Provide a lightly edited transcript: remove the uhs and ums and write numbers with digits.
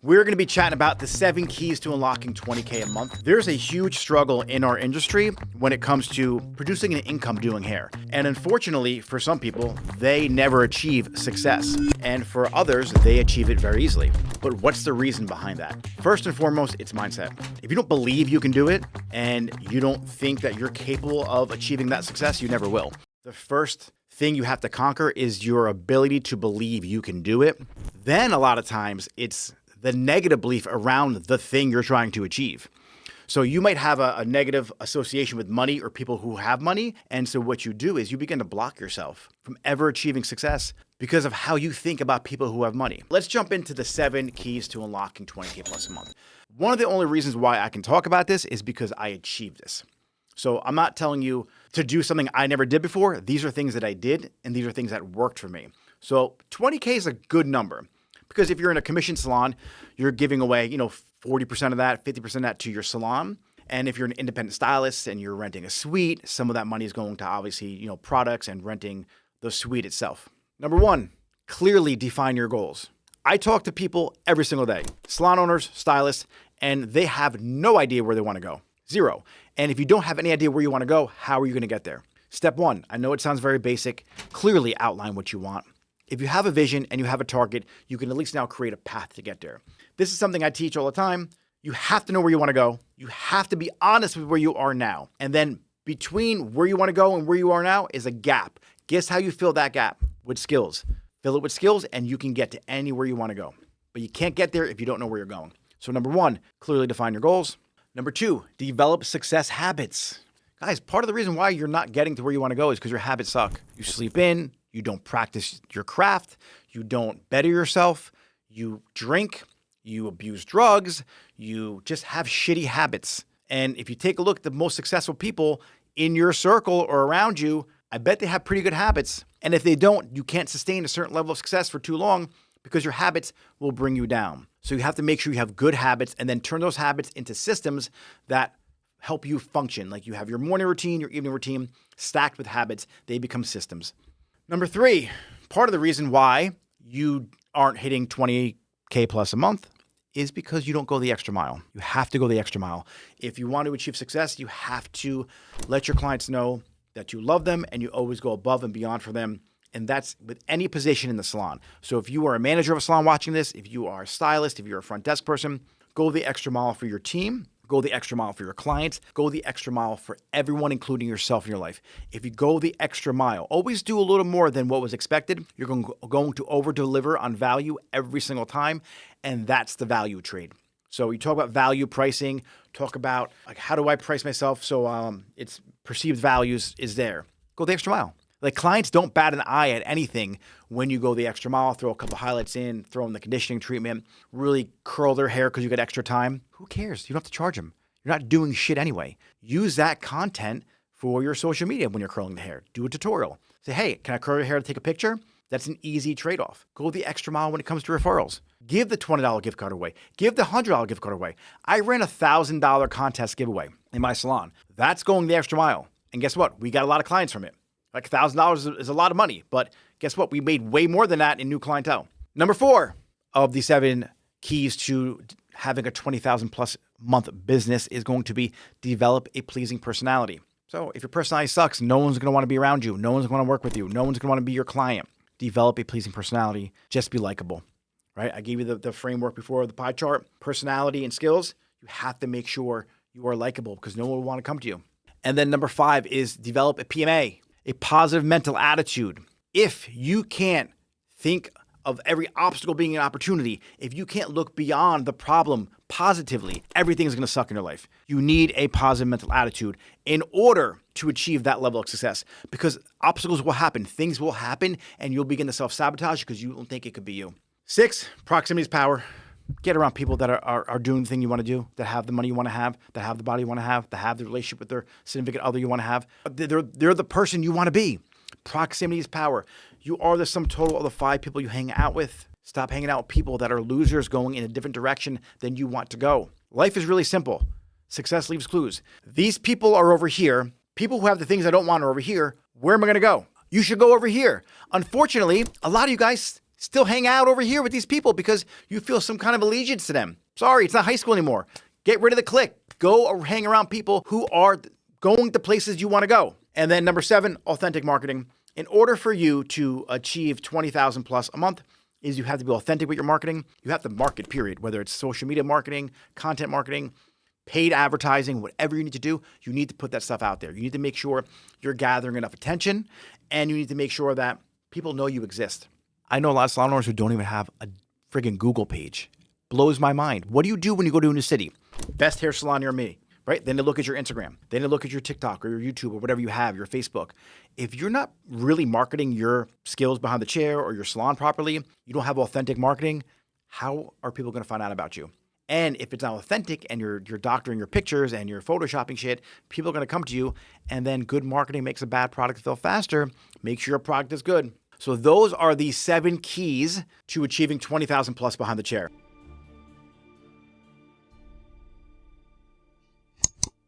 We're going to be chatting about the 7 keys to unlocking 20K a month. There's a huge struggle in our industry when it comes to producing an income doing hair. And unfortunately, for some people, they never achieve success. And for others, they achieve it very easily. But what's the reason behind that? First and foremost, it's mindset. If you don't believe you can do it and you don't think that you're capable of achieving that success, you never will. The first thing you have to conquer is your ability to believe you can do it. Then a lot of times it's the negative belief around the thing you're trying to achieve. So you might have a negative association with money or people who have money. And so what you do is you begin to block yourself from ever achieving success because of how you think about people who have money. Let's jump into the 7 keys to unlocking 20K plus a month. One of the only reasons why I can talk about this is because I achieved this. So I'm not telling you to do something I never did before. These are things that I did, and these are things that worked for me. So 20K is a good number. Because if you're in a commission salon, you're giving away, 40% of that, 50% of that to your salon. And if you're an independent stylist and you're renting a suite, some of that money is going to obviously, products and renting the suite itself. Number 1, clearly define your goals. I talk to people every single day, salon owners, stylists, and they have no idea where they want to go. 0. And if you don't have any idea where you want to go, how are you going to get there? Step 1, I know it sounds very basic, clearly outline what you want. If you have a vision and you have a target, you can at least now create a path to get there. This is something I teach all the time. You have to know where you want to go. You have to be honest with where you are now. And then between where you want to go and where you are now is a gap. Guess how you fill that gap? With skills. Fill it with skills and you can get to anywhere you want to go. But you can't get there if you don't know where you're going. So number 1, clearly define your goals. Number 2, develop success habits. Guys, part of the reason why you're not getting to where you want to go is because your habits suck. You sleep in. You don't practice your craft. You don't better yourself. You drink. You abuse drugs. You just have shitty habits. And if you take a look at the most successful people in your circle or around you, I bet they have pretty good habits. And if they don't, you can't sustain a certain level of success for too long because your habits will bring you down. So you have to make sure you have good habits and then turn those habits into systems that help you function. Like you have your morning routine, your evening routine, stacked with habits. They become systems. Number 3, part of the reason why you aren't hitting 20K plus a month is because you don't go the extra mile. You have to go the extra mile. If you want to achieve success, you have to let your clients know that you love them and you always go above and beyond for them. And that's with any position in the salon. So if you are a manager of a salon watching this, if you are a stylist, if you're a front desk person, go the extra mile for your team. Go the extra mile for your clients. Go the extra mile for everyone, including yourself in your life. If you go the extra mile, always do a little more than what was expected. You're going to over-deliver on value every single time, and that's the value trade. So you talk about value pricing, talk about like how do I price myself so it's perceived values is there. Go the extra mile. Like clients don't bat an eye at anything when you go the extra mile, throw a couple highlights in, throw in the conditioning treatment, really curl their hair because you get extra time. Who cares? You don't have to charge them. You're not doing shit anyway. Use that content for your social media when you're curling the hair. Do a tutorial. Say, hey, can I curl your hair to take a picture? That's an easy trade-off. Go the extra mile when it comes to referrals. Give the $20 gift card away. Give the $100 gift card away. I ran a $1,000 contest giveaway in my salon. That's going the extra mile. And guess what? We got a lot of clients from it. Like $1,000 is a lot of money, but guess what? We made way more than that in new clientele. Number 4 of the 7 keys to having a 20,000 plus month business is going to be develop a pleasing personality. So if your personality sucks, no one's going to want to be around you. No one's going to work with you. No one's going to want to be your client. Develop a pleasing personality. Just be likable, right? I gave you the framework before, the pie chart, personality and skills. You have to make sure you are likable because no one will want to come to you. And then number 5 is develop a PMA. A positive mental attitude. If you can't think of every obstacle being an opportunity, if you can't look beyond the problem positively, everything is going to suck in your life. You need a positive mental attitude in order to achieve that level of success because obstacles will happen, things will happen, and you'll begin to self-sabotage because you don't think it could be you. 6, proximity is power. Get around people that are doing the thing you want to do, that have the money you want to have, that have the body you want to have, that have the relationship with their significant other you want to have. They're the person you want to be. Proximity is power. You are the sum total of the 5 people you hang out with. Stop hanging out with people that are losers going in a different direction than you want to go. Life is really simple. Success leaves clues. These people are over here. People who have the things I don't want are over here. Where am I going to go? You should go over here. Unfortunately, a lot of you guys still hang out over here with these people because you feel some kind of allegiance to them. Sorry, it's not high school anymore. Get rid of the clique. Go hang around people who are going to places you want to go. And then number 7, authentic marketing. In order for you to achieve 20,000 plus a month, is you have to be authentic with your marketing. You have to market, period. Whether it's social media marketing, content marketing, paid advertising, whatever you need to do, you need to put that stuff out there. You need to make sure you're gathering enough attention, and you need to make sure that people know you exist. I know a lot of salon owners who don't even have a friggin' Google page. Blows my mind. What do you do when you go to a new city? Best hair salon near me, right? Then they look at your Instagram. Then they look at your TikTok or your YouTube or whatever you have, your Facebook. If you're not really marketing your skills behind the chair or your salon properly, you don't have authentic marketing, how are people going to find out about you? And if it's not authentic and you're doctoring your pictures and you're photoshopping shit, people are going to come to you, and then good marketing makes a bad product feel faster. Make sure your product is good. So those are the 7 keys to achieving 20,000 plus behind the chair.